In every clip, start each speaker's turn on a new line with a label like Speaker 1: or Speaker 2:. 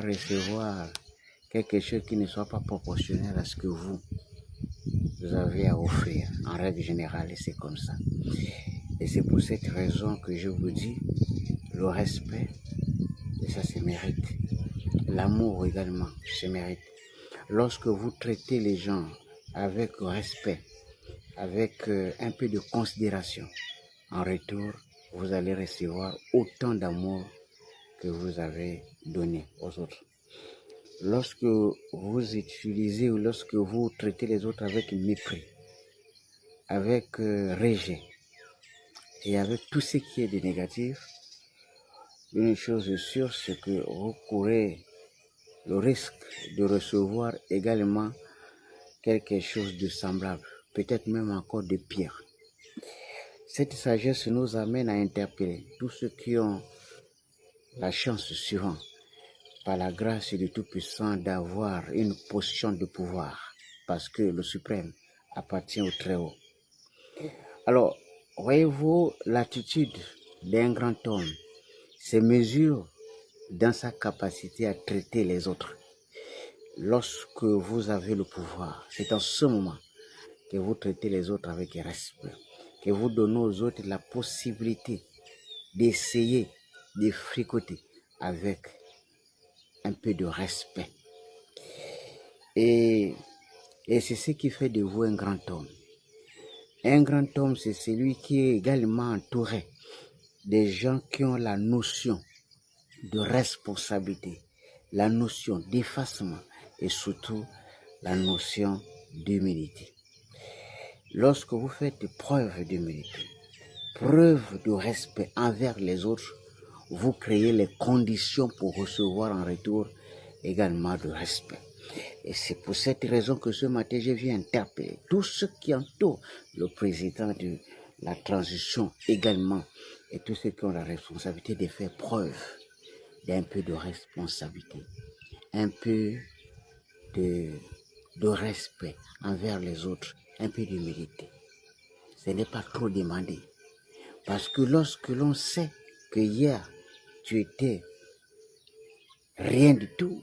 Speaker 1: recevoir quelque chose qui ne soit pas proportionnel à ce que vous avez à offrir. En règle générale, c'est comme ça. Et c'est pour cette raison que je vous dis, le respect, et ça se mérite. L'amour également se mérite. Lorsque vous traitez les gens avec respect, avec un peu de considération, en retour, vous allez recevoir autant d'amour que vous avez donné aux autres. Lorsque vous utilisez ou lorsque vous traitez les autres avec mépris, avec rejet et avec tout ce qui est de négatif, une chose est sûre, c'est que vous courez le risque de recevoir également quelque chose de semblable, peut-être même encore de pire. Cette sagesse nous amène à interpeller tous ceux qui ont la chance suivante, par la grâce du Tout-Puissant, d'avoir une position de pouvoir, parce que le suprême appartient au Très-Haut. Alors, voyez-vous, l'attitude d'un grand homme se mesure dans sa capacité à traiter les autres. Lorsque vous avez le pouvoir, c'est en ce moment que vous traitez les autres avec respect, que vous donnez aux autres la possibilité d'essayer de fricoter avec un peu de respect. Et c'est ce qui fait de vous un grand homme. Un grand homme, c'est celui qui est également entouré des gens qui ont la notion de responsabilité, la notion d'effacement et surtout la notion d'humilité. Lorsque vous faites preuve d'humilité, preuve de respect envers les autres, vous créez les conditions pour recevoir en retour également de respect. Et c'est pour cette raison que ce matin, je viens interpeller tous ceux qui entourent le président de la transition également et tous ceux qui ont la responsabilité de faire preuve d'un peu de responsabilité, un peu de respect envers les autres, un peu d'humilité. Ce n'est pas trop demandé. Parce que lorsque l'on sait que hier, tu étais rien du tout,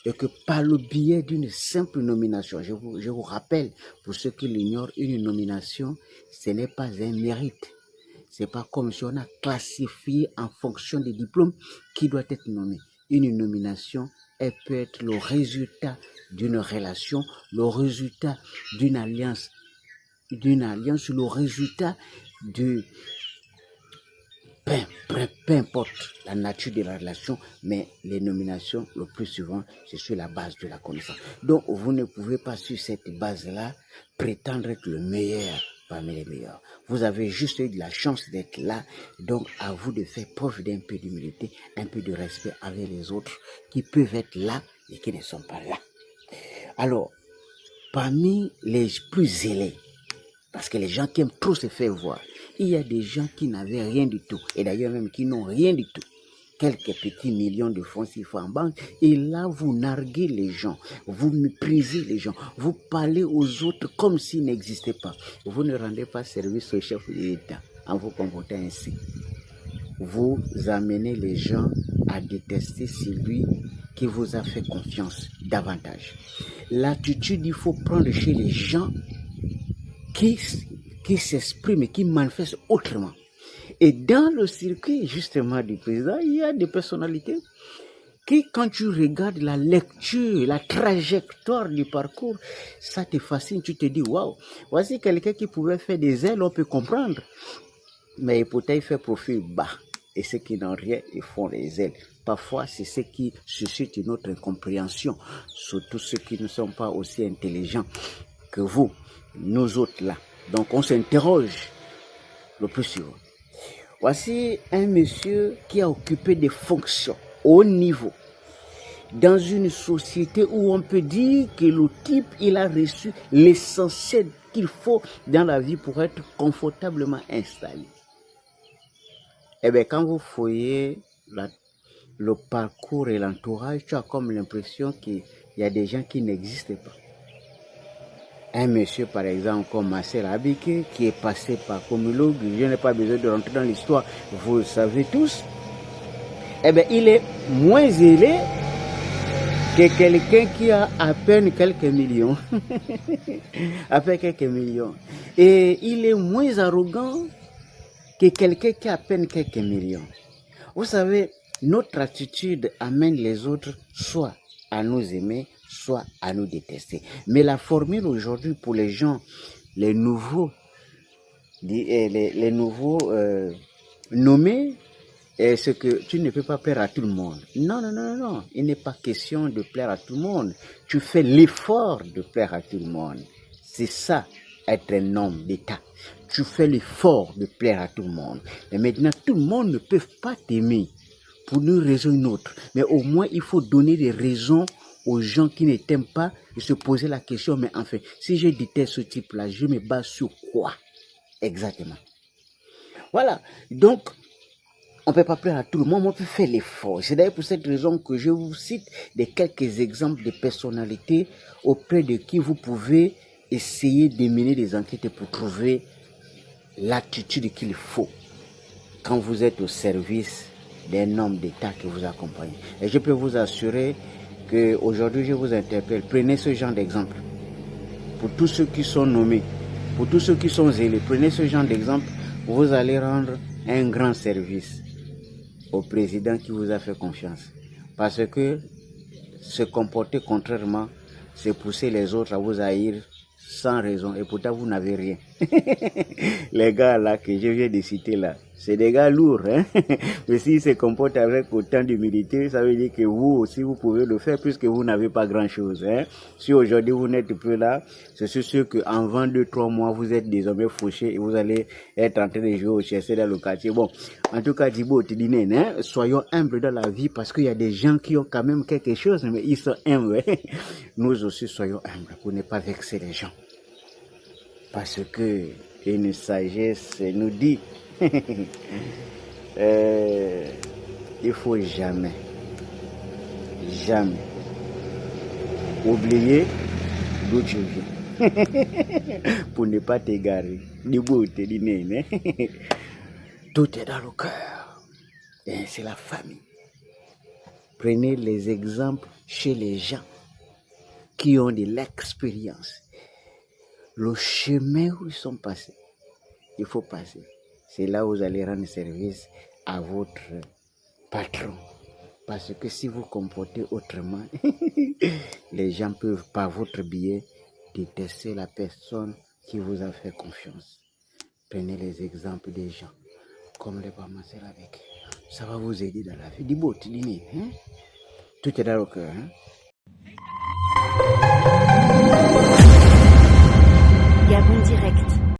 Speaker 1: et que par le biais d'une simple nomination, je vous rappelle, pour ceux qui l'ignorent, une nomination, ce n'est pas un mérite. Ce n'est pas comme si on a classifié en fonction des diplômes qui doit être nommé. Une nomination, elle peut être le résultat d'une relation, le résultat d'une alliance, le résultat de... Peu importe la nature de la relation, mais les nominations, le plus souvent, c'est sur la base de la connaissance. Donc, vous ne pouvez pas, sur cette base-là, prétendre être le meilleur parmi les meilleurs. Vous avez juste eu de la chance d'être là, donc à vous de faire preuve d'un peu d'humilité, un peu de respect avec les autres qui peuvent être là et qui ne sont pas là. Alors, parmi les plus zélés, parce que les gens qui aiment trop se faire voir, il y a des gens qui n'avaient rien du tout, et d'ailleurs même qui n'ont rien du tout. Quelques petits millions de francs CFA en banque, et là vous narguez les gens, vous méprisez les gens, vous parlez aux autres comme s'ils n'existaient pas. Vous ne rendez pas service au chef de l'État en vous comportant ainsi. Vous amenez les gens à détester celui qui vous a fait confiance davantage. L'attitude, il faut prendre chez les gens qui s'expriment et qui manifestent autrement. Et dans le circuit justement du président, il y a des personnalités qui, quand tu regardes la lecture, la trajectoire du parcours, ça te fascine, tu te dis, waouh, voici quelqu'un qui pouvait faire des ailes, on peut comprendre. Mais pourtant, il fait profil bas. Et ceux qui n'ont rien, ils font des ailes. Parfois, c'est ce qui suscite une autre incompréhension, surtout ceux qui ne sont pas aussi intelligents que vous, nous autres là. Donc, on s'interroge le plus souvent. Voici un monsieur qui a occupé des fonctions au haut niveau dans une société où on peut dire que le type, il a reçu l'essentiel qu'il faut dans la vie pour être confortablement installé. Eh bien, quand vous fouillez le parcours et l'entourage, tu as comme l'impression qu'il y a des gens qui n'existent pas. Un monsieur, par exemple, comme Marcel Abike, qui est passé par Komilog, je n'ai pas besoin de rentrer dans l'histoire, vous le savez tous. Eh bien, il est moins zélé que quelqu'un qui a à peine quelques millions, à peine quelques millions, et il est moins arrogant que quelqu'un qui a à peine quelques millions. Vous savez, notre attitude amène les autres soit à nous aimer, soit à nous détester. Mais la formule aujourd'hui pour les gens, les nouveaux nommés, c'est que tu ne peux pas plaire à tout le monde. Non, non, non, non, il n'est pas question de plaire à tout le monde. Tu fais l'effort de plaire à tout le monde. C'est ça, être un homme d'État. Tu fais l'effort de plaire à tout le monde. Et maintenant, tout le monde ne peut pas t'aimer pour une raison ou une autre. Mais au moins, il faut donner des raisons aux gens qui ne t'aiment pas et se poser la question, mais en fait, si je déteste ce type-là, je me base sur quoi exactement? Voilà. Donc, on ne peut pas plaire à tout le monde, mais on peut faire l'effort. C'est d'ailleurs pour cette raison que je vous cite quelques exemples de personnalités auprès de qui vous pouvez essayer de mener des enquêtes pour trouver l'attitude qu'il faut quand vous êtes au service d'un homme d'État qui vous accompagne. Et je peux vous assurer qu'aujourd'hui, je vous interpelle. Prenez ce genre d'exemple. Pour tous ceux qui sont nommés, pour tous ceux qui sont zélés, prenez ce genre d'exemple. Vous allez rendre un grand service au président qui vous a fait confiance. Parce que se comporter contrairement, c'est pousser les autres à vous haïr sans raison. Et pourtant, vous n'avez rien. Les gars là que je viens de citer là, c'est des gars lourds. Hein? Mais s'ils se comportent avec autant d'humilité, ça veut dire que vous aussi, vous pouvez le faire puisque vous n'avez pas grand-chose. Hein? Si aujourd'hui, vous n'êtes plus là, c'est sûr qu'en 22-3 mois, vous êtes désormais fauché et vous allez être en train de jouer au chess dans le quartier. Bon, en tout cas, Djibo Tidine, hein? Soyons humbles dans la vie parce qu'il y a des gens qui ont quand même quelque chose, mais ils sont humbles. Hein? Nous aussi, soyons humbles pour ne pas vexer les gens. Parce que une sagesse nous dit il faut jamais oublier d'où tu viens pour ne pas t'égarer. Tout est dans le cœur et c'est la famille. Prenez les exemples chez les gens qui ont de l'expérience. Le chemin où ils sont passés, il faut passer. C'est là où vous allez rendre service à votre patron. Parce que si vous comportez autrement, les gens peuvent, par votre biais, détester la personne qui vous a fait confiance. Prenez les exemples des gens, comme les Bamassel avec. Ça va vous aider dans la vie. Dis-moi, hein? Tout est dans le cœur. Hein?
Speaker 2: Gabon Direct.